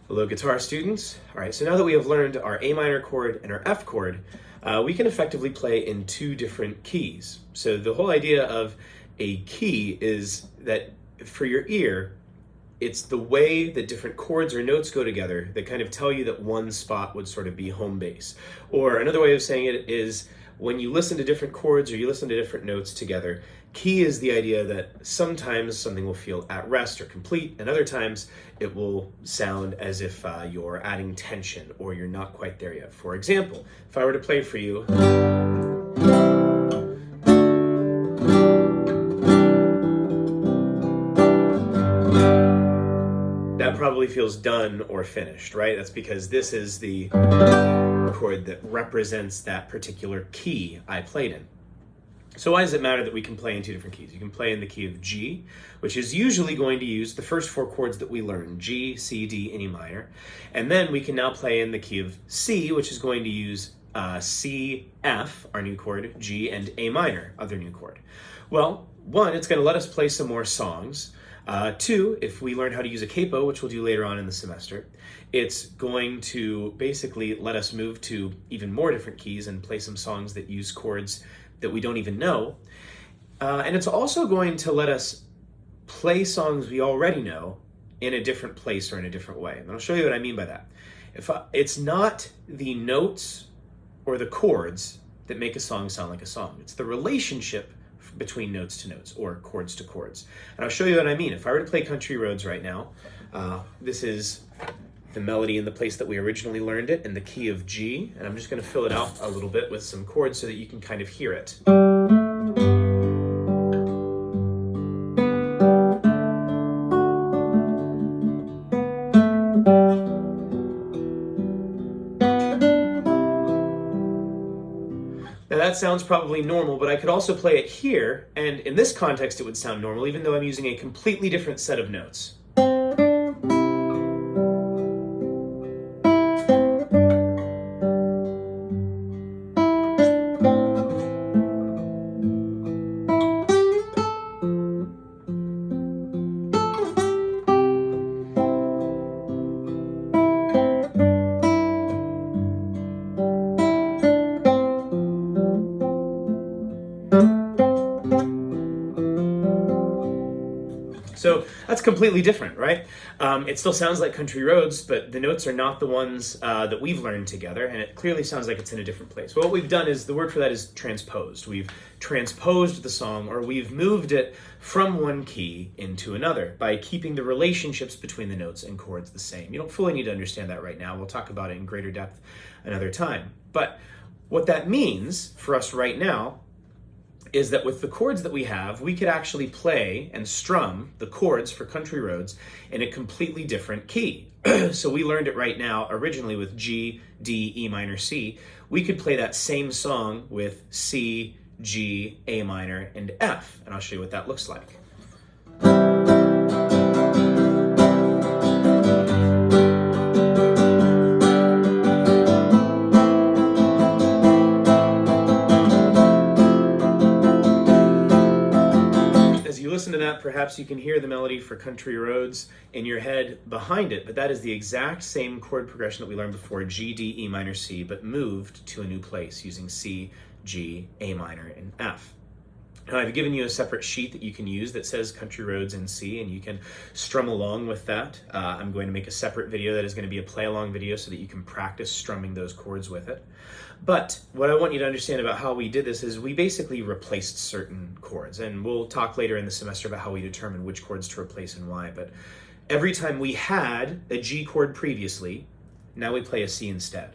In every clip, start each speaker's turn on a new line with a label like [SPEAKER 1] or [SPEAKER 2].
[SPEAKER 1] Hello, guitar students. All right, so now that we have learned our A minor chord and our F chord, we can effectively play in two different keys. So the whole idea of a key is that for your ear, it's the way that different chords or notes go together that kind of tell you that one spot would sort of be home base. Or another way of saying it is when you listen to different chords or you listen to different notes together, key is the idea that sometimes something will feel at rest or complete, and other times it will sound as if you're adding tension or you're not quite there yet. For example, if I were to play for you, that probably feels done or finished, right? That's because this is the chord that represents that particular key I played in. So why does it matter that we can play in two different keys? You can play in the key of G, which is usually going to use the first four chords that we learned, G, C, D, and E minor. And then we can now play in the key of C, which is going to use C, F, our new chord, G, and A minor, other new chord. Well, one, it's going to let us play some more songs. Two, if we learn how to use a capo, which we'll do later on in the semester, it's going to basically let us move to even more different keys and play some songs that use chords that we don't even know. And it's also going to let us play songs we already know in a different place or in a different way. And I'll show you what I mean by that. It's not the notes or the chords that make a song sound like a song. It's the relationship between notes to notes or chords to chords. And I'll show you what I mean. If I were to play Country Roads right now, this is the melody in the place that we originally learned it in the key of G, and I'm just going to fill it out a little bit with some chords so that you can kind of hear it. Now that sounds probably normal, but I could also play it here, and in this context it would sound normal, even though I'm using a completely different set of notes. So that's completely different, right? It still sounds like Country Roads, but the notes are not the ones that we've learned together, and it clearly sounds like it's in a different place. Well, what we've done is, the word for that is transposed. We've transposed the song, or we've moved it from one key into another by keeping the relationships between the notes and chords the same. You don't fully need to understand that right now. We'll talk about it in greater depth another time. But what that means for us right now is that with the chords that we have, we could actually play and strum the chords for Country Roads in a completely different key. So we learned it right now originally with G, D, E minor, C. We could play that same song with C, G, A minor, and F, and I'll show you what that looks like. Listen to that, perhaps you can hear the melody for Country Roads in your head behind it, but that is the exact same chord progression that we learned before, G, D, E minor, C, but moved to a new place using C, G, A minor, and F. Now, I've given you a separate sheet that you can use that says Country Roads in C, and you can strum along with that. I'm going to make a separate video that is going to be a play-along video so that you can practice strumming those chords with it. But what I want you to understand about how we did this is we basically replaced certain chords, and we'll talk later in the semester about how we determine which chords to replace and why. But every time we had a G chord previously, now we play a C instead.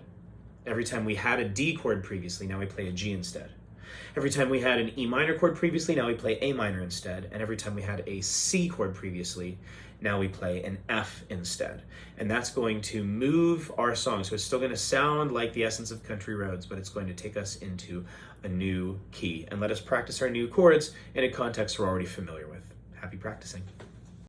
[SPEAKER 1] Every time we had a D chord previously, now we play a G instead. Every time we had an E minor chord previously, now we play A minor instead. And every time we had a C chord previously, now we play an F instead. And that's going to move our song. So it's still going to sound like the essence of Country Roads, but it's going to take us into a new key and let us practice our new chords in a context we're already familiar with. Happy practicing.